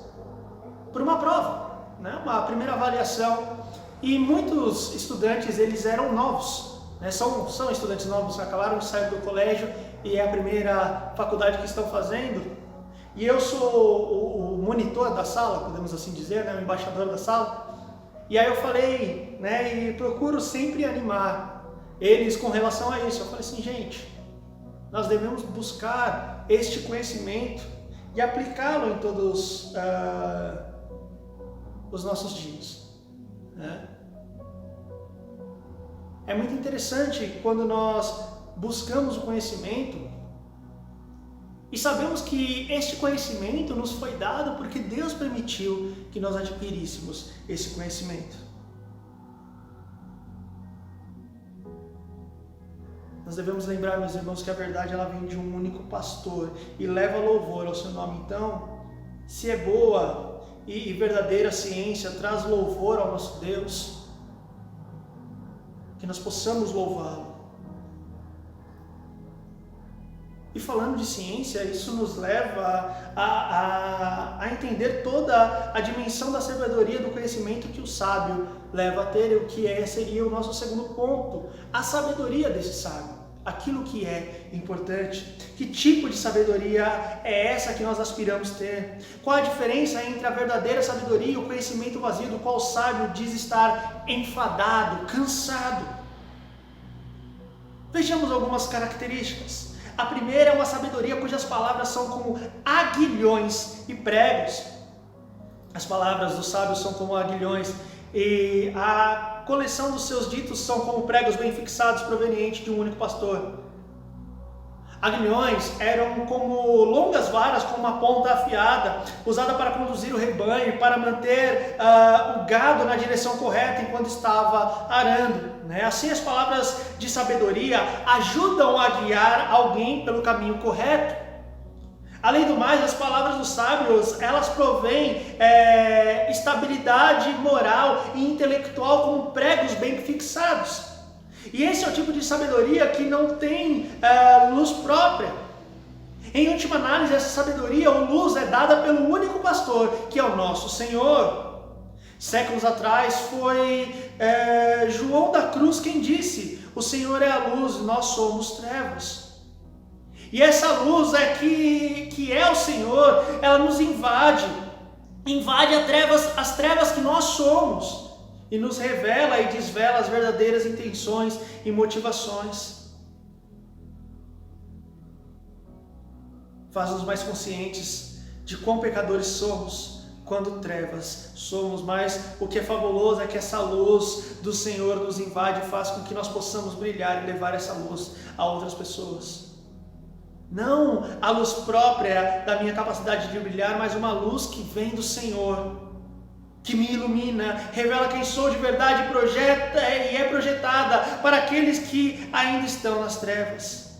por uma prova, né? Uma primeira avaliação, e muitos estudantes, eles eram novos, né? São estudantes novos, acabaram de sair do colégio e é a primeira faculdade que estão fazendo, e eu sou o monitor da sala, podemos assim dizer, né? O embaixador da sala, e aí eu falei, né? E procuro sempre animar eles com relação a isso. Eu falei assim, gente, nós devemos buscar este conhecimento e aplicá-lo em todos os nossos dias, né? É muito interessante quando nós buscamos o conhecimento e sabemos que este conhecimento nos foi dado porque Deus permitiu que nós adquiríssemos esse conhecimento. Nós devemos lembrar, meus irmãos, que a verdade ela vem de um único pastor e leva louvor ao seu nome. Então, se é boa e verdadeira ciência, traz louvor ao nosso Deus, que nós possamos louvá-lo. E falando de ciência, isso nos leva a entender toda a dimensão da sabedoria do conhecimento que o sábio leva a ter, e o que seria o nosso segundo ponto, a sabedoria desse sábio. Aquilo que é importante. Que tipo de sabedoria é essa que nós aspiramos ter? Qual a diferença entre a verdadeira sabedoria e o conhecimento vazio, do qual o sábio diz estar enfadado, cansado? Vejamos algumas características. A primeira é uma sabedoria cujas palavras são como aguilhões e pregos. As palavras dos sábios são como aguilhões e a coleção dos seus ditos são como pregos bem fixados provenientes de um único pastor. Aguilhões eram como longas varas com uma ponta afiada, usada para conduzir o rebanho, para manter o gado na direção correta enquanto estava arando, né? Assim, as palavras de sabedoria ajudam a guiar alguém pelo caminho correto. Além do mais, as palavras dos sábios, elas provêm estabilidade moral e intelectual como pregos bem fixados. E esse é o tipo de sabedoria que não tem luz própria. Em última análise, essa sabedoria ou luz é dada pelo único pastor, que é o nosso Senhor. Séculos atrás foi João da Cruz quem disse: o Senhor é a luz, nós somos trevas. E essa luz que é o Senhor, ela nos invade as trevas que nós somos, e nos revela e desvela as verdadeiras intenções e motivações. Faz-nos mais conscientes de quão pecadores somos quando trevas somos, mas o que é fabuloso é que essa luz do Senhor nos invade e faz com que nós possamos brilhar e levar essa luz a outras pessoas. Não a luz própria da minha capacidade de brilhar, mas uma luz que vem do Senhor, que me ilumina, revela quem sou de verdade e é projetada para aqueles que ainda estão nas trevas.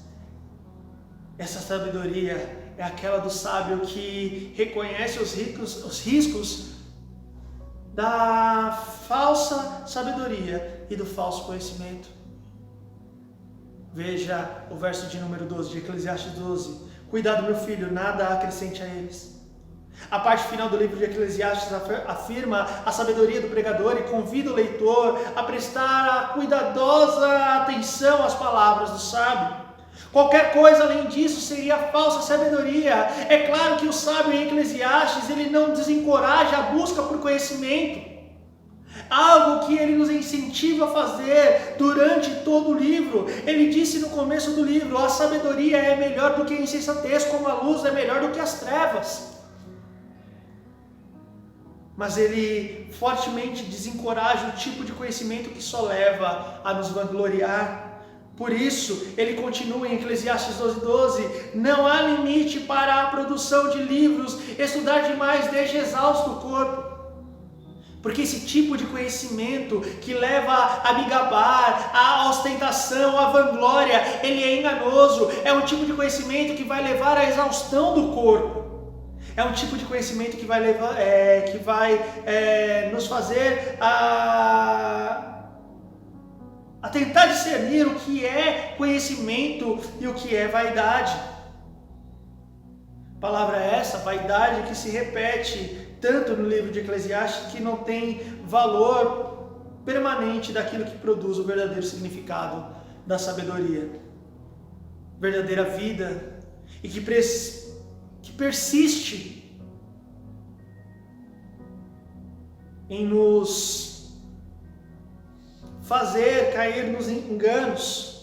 Essa sabedoria é aquela do sábio que reconhece os riscos da falsa sabedoria e do falso conhecimento. Veja o verso de número 12 de Eclesiastes 12. Cuidado, meu filho, nada acrescente a eles. A parte final do livro de Eclesiastes afirma a sabedoria do pregador e convida o leitor a prestar a cuidadosa atenção às palavras do sábio. Qualquer coisa além disso seria falsa sabedoria. É claro que o sábio em Eclesiastes ele não desencoraja a busca por conhecimento. Algo que ele nos incentiva a fazer durante todo o livro. Ele disse no começo do livro: a sabedoria é melhor do que a insensatez, como a luz é melhor do que as trevas. Mas ele fortemente desencoraja o tipo de conhecimento que só leva a nos vangloriar. Por isso, ele continua em Eclesiastes 12:12, não há limite para a produção de livros, estudar demais deixa exausto o corpo. Porque esse tipo de conhecimento que leva a me gabar, a ostentação, a vanglória, ele é enganoso. É um tipo de conhecimento que vai levar à exaustão do corpo. É um tipo de conhecimento que vai levar, nos fazer a tentar discernir o que é conhecimento e o que é vaidade. Palavra essa, vaidade, que se repete tanto no livro de Eclesiastes, que não tem valor permanente daquilo que produz o verdadeiro significado da sabedoria, verdadeira vida, e que persiste em nos fazer cair nos enganos.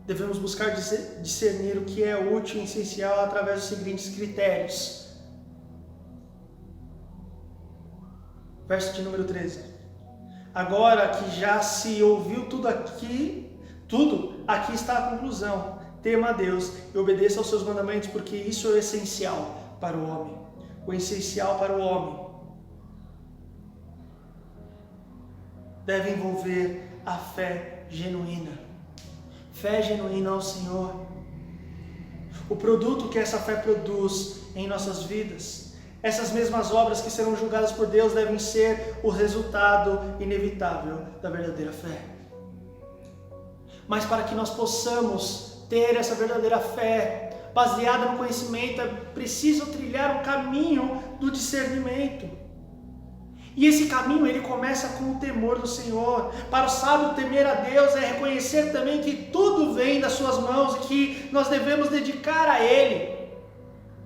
Devemos buscar discernir o que é útil e essencial através dos seguintes critérios. Verso de número 13. Agora que já se ouviu tudo aqui está a conclusão. Tema a Deus e obedeça aos seus mandamentos, porque isso é o essencial para o homem. O essencial para o homem deve envolver a fé genuína. Fé genuína ao Senhor. O produto que essa fé produz em nossas vidas, essas mesmas obras que serão julgadas por Deus devem ser o resultado inevitável da verdadeira fé. Mas para que nós possamos ter essa verdadeira fé baseada no conhecimento, é preciso trilhar um caminho do discernimento. E esse caminho, ele começa com o temor do Senhor. Para o sábio, temer a Deus é reconhecer também que tudo vem das suas mãos e que nós devemos dedicar a Ele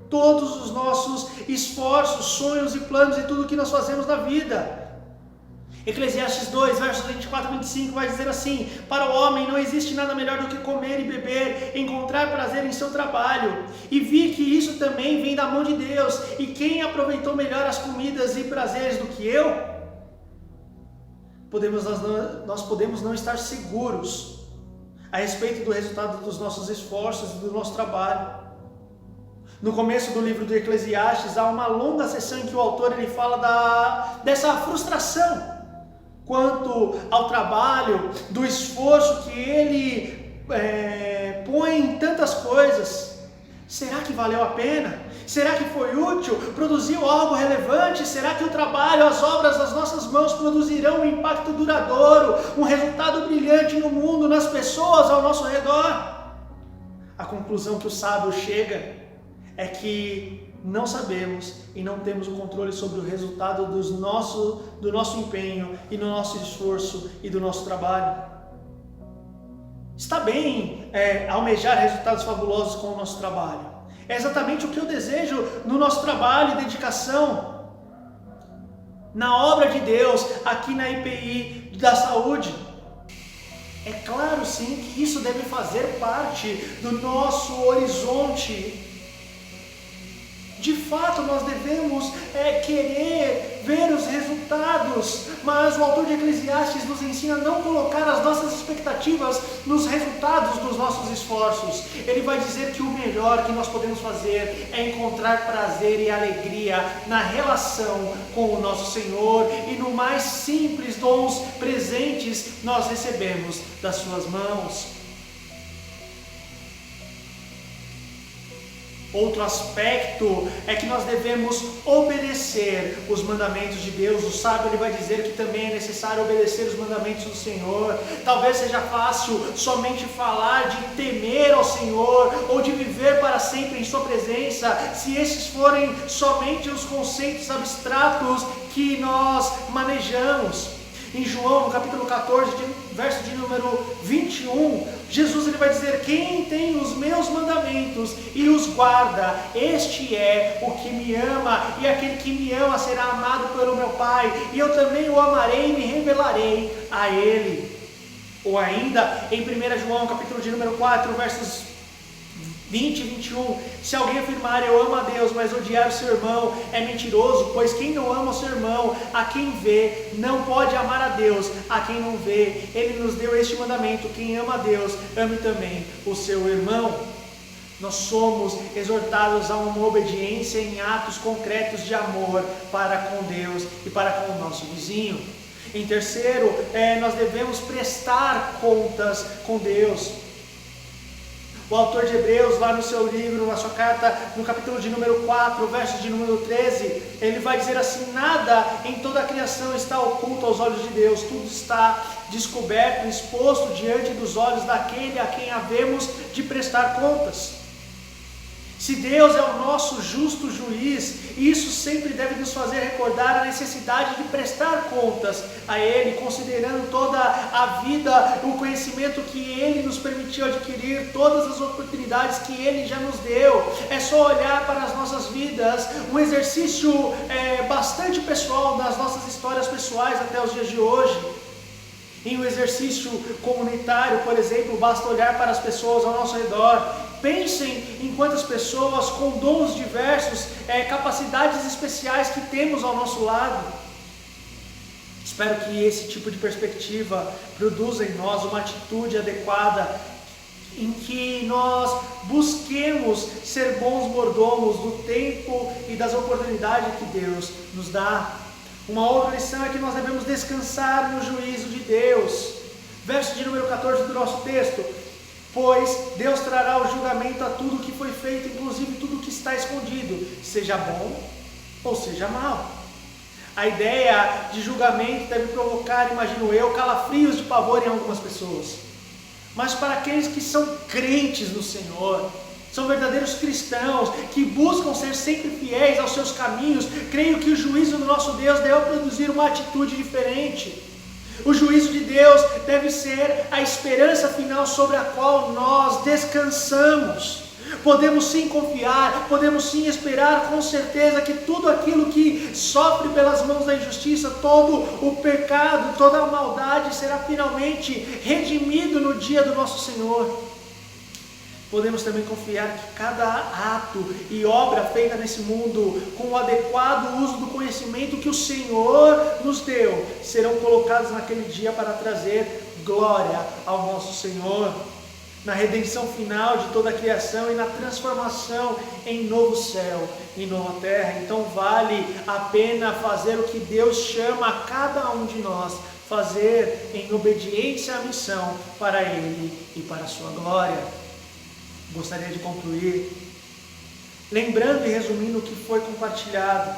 todos os nossos esforços, sonhos e planos e tudo que nós fazemos na vida. Eclesiastes 2, versos 24 e 25 vai dizer assim: para o homem não existe nada melhor do que comer e beber, encontrar prazer em seu trabalho. E vi que isso também vem da mão de Deus. E quem aproveitou melhor as comidas e prazeres do que eu? Nós podemos não estar seguros a respeito do resultado dos nossos esforços e do nosso trabalho. No começo do livro do Eclesiastes há uma longa sessão em que o autor ele fala dessa frustração quanto ao trabalho, do esforço que ele põe em tantas coisas. Será que valeu a pena? Será que foi útil? Produziu algo relevante? Será que o trabalho, as obras das nossas mãos produzirão um impacto duradouro, um resultado brilhante no mundo, nas pessoas ao nosso redor? A conclusão que o sábio chega é que não sabemos e não temos o controle sobre o resultado do nosso empenho e do nosso esforço e do nosso trabalho. Está bem almejar resultados fabulosos com o nosso trabalho. É exatamente o que eu desejo no nosso trabalho e dedicação na obra de Deus aqui na IPI da Saúde. É claro sim que isso deve fazer parte do nosso horizonte. De fato, nós devemos querer ver os resultados, mas o autor de Eclesiastes nos ensina a não colocar as nossas expectativas nos resultados dos nossos esforços. Ele vai dizer que o melhor que nós podemos fazer é encontrar prazer e alegria na relação com o nosso Senhor e no mais simples dons presentes nós recebemos das suas mãos. Outro aspecto é que nós devemos obedecer os mandamentos de Deus. O sábio ele vai dizer que também é necessário obedecer os mandamentos do Senhor. Talvez seja fácil somente falar de temer ao Senhor ou de viver para sempre em sua presença, se esses forem somente os conceitos abstratos que nós manejamos. Em João, no capítulo 14, verso de número 21, Jesus ele vai dizer: quem tem os meus mandamentos e os guarda, este é o que me ama, e aquele que me ama será amado pelo meu Pai, e eu também o amarei e me revelarei a ele. Ou ainda, em 1 João, capítulo de número 4, versos 20 e 21, se alguém afirmar eu amo a Deus, mas odiar o seu irmão, é mentiroso, pois quem não ama o seu irmão, a quem vê, não pode amar a Deus, a quem não vê. Ele nos deu este mandamento: quem ama a Deus, ame também o seu irmão. Nós somos exortados a uma obediência em atos concretos de amor para com Deus e para com o nosso vizinho. Em terceiro, nós devemos prestar contas com Deus. O autor de Hebreus, lá no seu livro, na sua carta, no capítulo de número 4, verso de número 13, ele vai dizer assim: nada em toda a criação está oculto aos olhos de Deus, tudo está descoberto, exposto diante dos olhos daquele a quem havemos de prestar contas. Se Deus é o nosso justo juiz, isso sempre deve nos fazer recordar a necessidade de prestar contas a Ele, considerando toda a vida, o conhecimento que Ele nos permitiu adquirir, todas as oportunidades que Ele já nos deu. É só olhar para as nossas vidas, um exercício bastante pessoal das nossas histórias pessoais até os dias de hoje. Em um exercício comunitário, por exemplo, basta olhar para as pessoas ao nosso redor. Pensem em quantas pessoas com dons diversos, capacidades especiais que temos ao nosso lado. Espero que esse tipo de perspectiva produza em nós uma atitude adequada, em que nós busquemos ser bons mordomos do tempo e das oportunidades que Deus nos dá. Uma outra lição é que nós devemos descansar no juízo de Deus. Verso de número 14 do nosso texto: pois Deus trará o julgamento a tudo que foi feito, inclusive tudo que está escondido, seja bom ou seja mal. A ideia de julgamento deve provocar, imagino eu, calafrios de pavor em algumas pessoas. Mas para aqueles que são crentes no Senhor, são verdadeiros cristãos, que buscam ser sempre fiéis aos seus caminhos, creio que o juízo do nosso Deus deve produzir uma atitude diferente. O juízo de Deus deve ser a esperança final sobre a qual nós descansamos. Podemos sim confiar, podemos sim esperar com certeza que tudo aquilo que sofre pelas mãos da injustiça, todo o pecado, toda a maldade será finalmente redimido no dia do nosso Senhor. Podemos também confiar que cada ato e obra feita nesse mundo, com o adequado uso do conhecimento que o Senhor nos deu, serão colocados naquele dia para trazer glória ao nosso Senhor, na redenção final de toda a criação e na transformação em novo céu e nova terra. Então vale a pena fazer o que Deus chama a cada um de nós fazer, em obediência à missão para Ele e para a sua glória. Gostaria de concluir lembrando e resumindo o que foi compartilhado.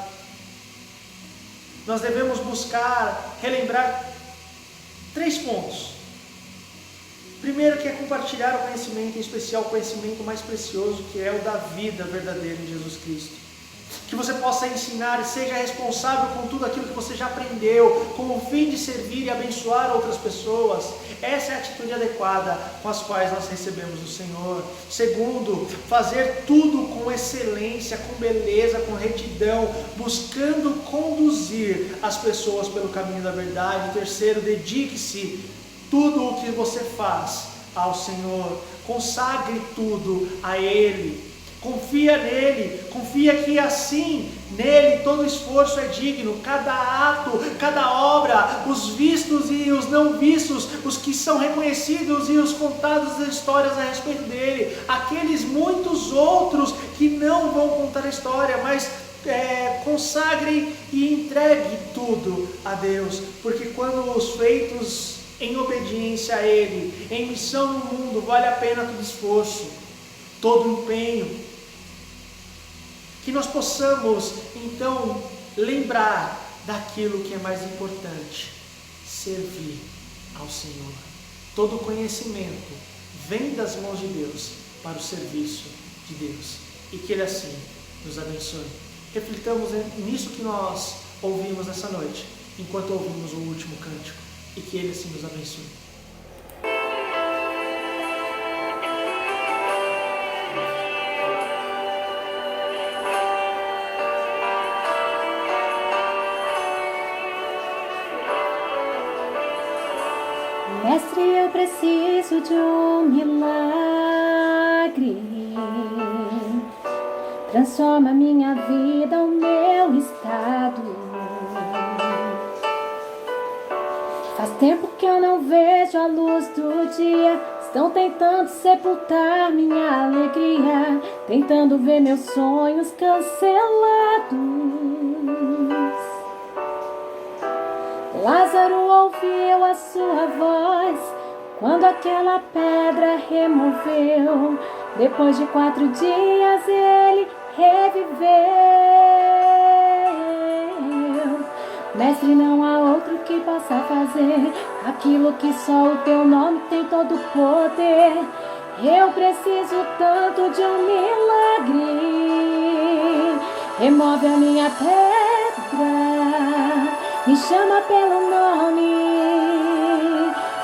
Nós devemos buscar relembrar 3 pontos. Primeiro, que é compartilhar o conhecimento, em especial o conhecimento mais precioso, que é o da vida verdadeira em Jesus Cristo. Que você possa ensinar e seja responsável com tudo aquilo que você já aprendeu, com o fim de servir e abençoar outras pessoas. Essa é a atitude adequada com as quais nós recebemos o Senhor. Segundo, fazer tudo com excelência, com beleza, com retidão, buscando conduzir as pessoas pelo caminho da verdade. Terceiro, dedique-se tudo o que você faz ao Senhor. Consagre tudo a Ele. Confia nele, confia que assim, nele todo esforço é digno, cada ato, cada obra, os vistos e os não vistos, os que são reconhecidos e os contados as histórias a respeito dele, aqueles muitos outros que não vão contar a história, mas consagre e entregue tudo a Deus, porque quando os feitos em obediência a Ele, em missão no mundo, vale a pena todo esforço, todo empenho. Que nós possamos, então, lembrar daquilo que é mais importante, servir ao Senhor. Todo conhecimento vem das mãos de Deus para o serviço de Deus. E que Ele assim nos abençoe. Reflitamos nisso que nós ouvimos nessa noite, enquanto ouvimos o último cântico. E que Ele assim nos abençoe. Mestre, eu preciso de um milagre. Transforma minha vida, o meu estado. Faz tempo que eu não vejo a luz do dia. Estão tentando sepultar minha alegria, tentando ver meus sonhos cancelados. Lázaro ouviu a sua voz quando aquela pedra removeu. Depois de 4 dias ele reviveu. Mestre, não há outro que possa fazer aquilo que só o teu nome tem todo o poder. Eu preciso tanto de um milagre. Remove a minha pedra, me chama pelo nome,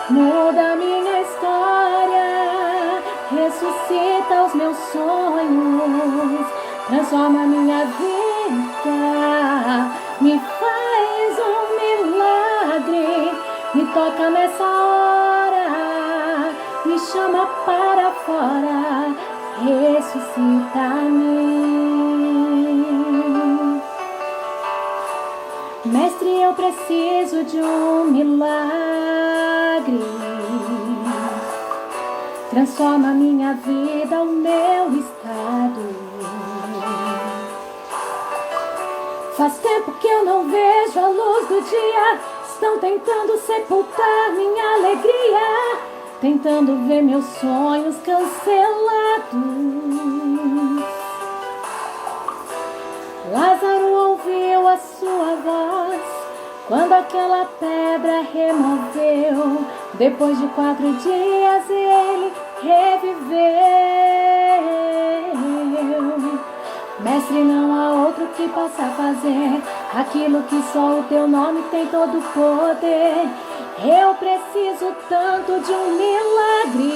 muda a minha história, ressuscita os meus sonhos, transforma a minha vida, me faz um milagre, me toca nessa hora, me chama para fora, ressuscita-me. Mestre, eu preciso de um milagre. Transforma a minha vida, o meu estado. Faz tempo que eu não vejo a luz do dia. Estão tentando sepultar minha alegria, tentando ver meus sonhos cancelados. Lázaro ouviu a sua voz quando aquela pedra removeu. Depois de 4 dias ele reviveu. Mestre, não há outro que possa fazer aquilo que só o teu nome tem todo o poder. Eu preciso tanto de um milagre.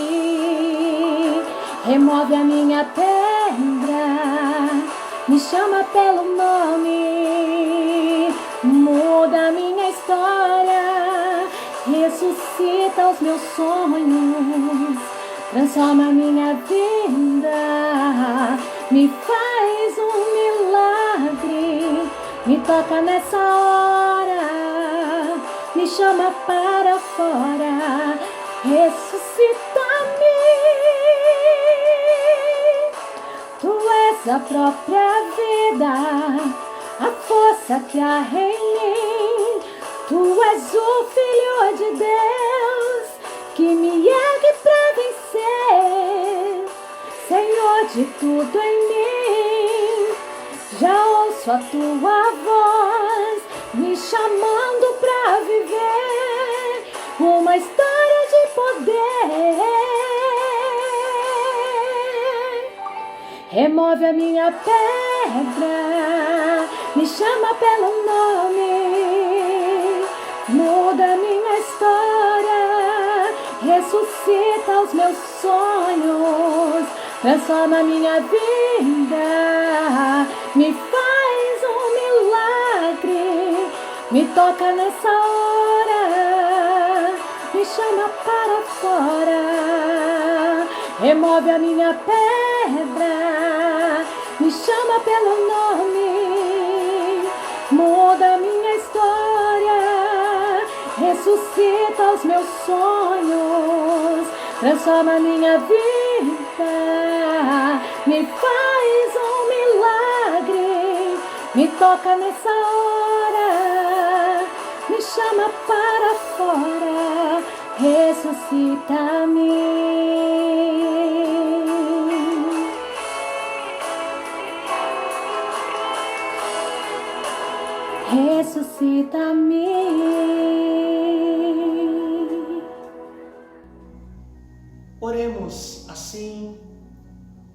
Remove a minha pedra, me chama pelo nome, muda a minha história, ressuscita os meus sonhos, transforma a minha vida, me faz um milagre, me toca nessa hora, me chama para fora, ressuscita-me. Tu és a própria vida, a força que há em mim. Tu és o Filho de Deus, que me ergue pra vencer. Senhor de tudo em mim, já ouço a tua voz, me chamando pra viver uma história de poder. Remove a minha pedra, me chama pelo nome, muda a minha história, ressuscita os meus sonhos, transforma a minha vida, me faz um milagre, me toca nessa hora, me chama para fora, remove a minha pedra, me chama pelo nome, muda a minha história, ressuscita os meus sonhos, transforma a minha vida, me faz um milagre, me toca nessa hora, me chama para fora, ressuscita-me. Ressuscita-me. Oremos assim,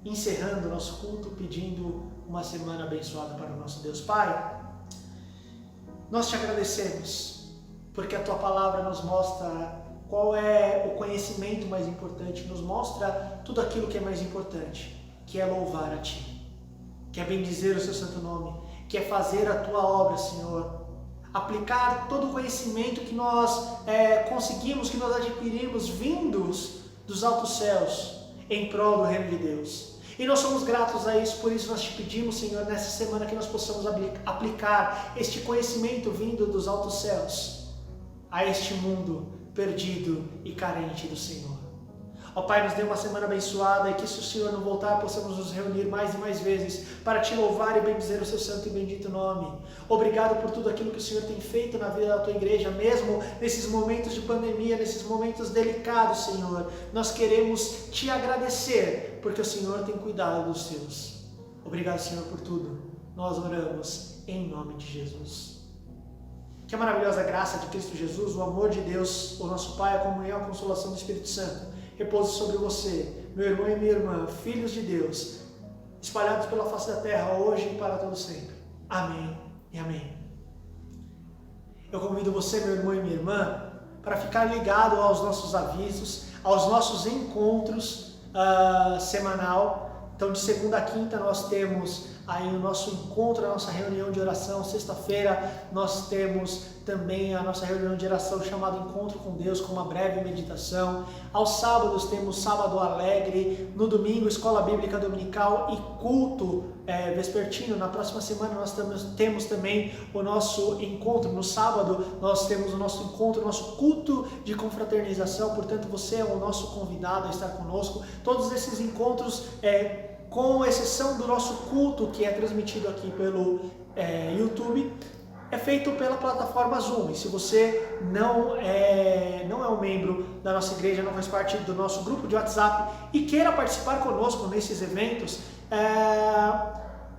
encerrando nosso culto, pedindo uma semana abençoada para o nosso Deus. Pai, nós te agradecemos, porque a Tua Palavra nos mostra qual é o conhecimento mais importante, nos mostra tudo aquilo que é mais importante, que é louvar a Ti, que é bendizer o Seu santo nome, que é fazer a Tua obra, Senhor, aplicar todo o conhecimento que nós conseguimos, que nós adquirimos vindos dos altos céus em prol do reino de Deus. E nós somos gratos a isso, por isso nós te pedimos, Senhor, nessa semana que nós possamos aplicar este conhecimento vindo dos altos céus a este mundo perdido e carente do Senhor. Ó Pai, nos dê uma semana abençoada e que, se o Senhor não voltar, possamos nos reunir mais e mais vezes para te louvar e bendizer o seu santo e bendito nome. Obrigado por tudo aquilo que o Senhor tem feito na vida da tua igreja, mesmo nesses momentos de pandemia, nesses momentos delicados, Senhor. Nós queremos te agradecer, porque o Senhor tem cuidado dos seus. Obrigado, Senhor, por tudo. Nós oramos em nome de Jesus. Que a maravilhosa graça de Cristo Jesus, o amor de Deus, o nosso Pai, a comunhão e a consolação do Espírito Santo repouse sobre você, meu irmão e minha irmã, filhos de Deus, espalhados pela face da terra, hoje e para todo sempre. Amém e amém. Eu convido você, meu irmão e minha irmã, para ficar ligado aos nossos avisos, aos nossos encontros semanal. Então, de segunda a quinta, nós temos aí o nosso encontro, a nossa reunião de oração. Sexta-feira nós temos também a nossa reunião de oração chamada Encontro com Deus, com uma breve meditação. Aos sábados temos Sábado Alegre, no domingo Escola Bíblica Dominical e culto vespertino. Na próxima semana nós temos também o nosso encontro. No sábado nós temos o nosso encontro, o nosso culto de confraternização. Portanto, você é o nosso convidado a estar conosco. Todos esses encontros, com exceção do nosso culto, que é transmitido aqui pelo YouTube, é feito pela plataforma Zoom. E se você não é um membro da nossa igreja, não faz parte do nosso grupo de WhatsApp e queira participar conosco nesses eventos,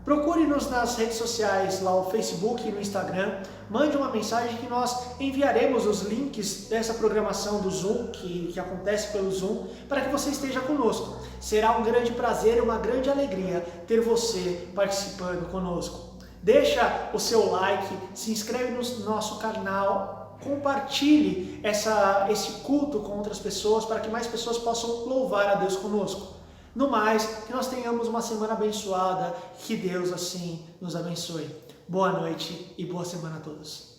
procure-nos nas redes sociais, lá no Facebook e no Instagram, mande uma mensagem que nós enviaremos os links dessa programação do Zoom, que acontece pelo Zoom, para que você esteja conosco. Será um grande prazer e uma grande alegria ter você participando conosco. Deixa o seu like, se inscreve no nosso canal, compartilhe esse culto com outras pessoas para que mais pessoas possam louvar a Deus conosco. No mais, que nós tenhamos uma semana abençoada, que Deus assim nos abençoe. Boa noite e boa semana a todos.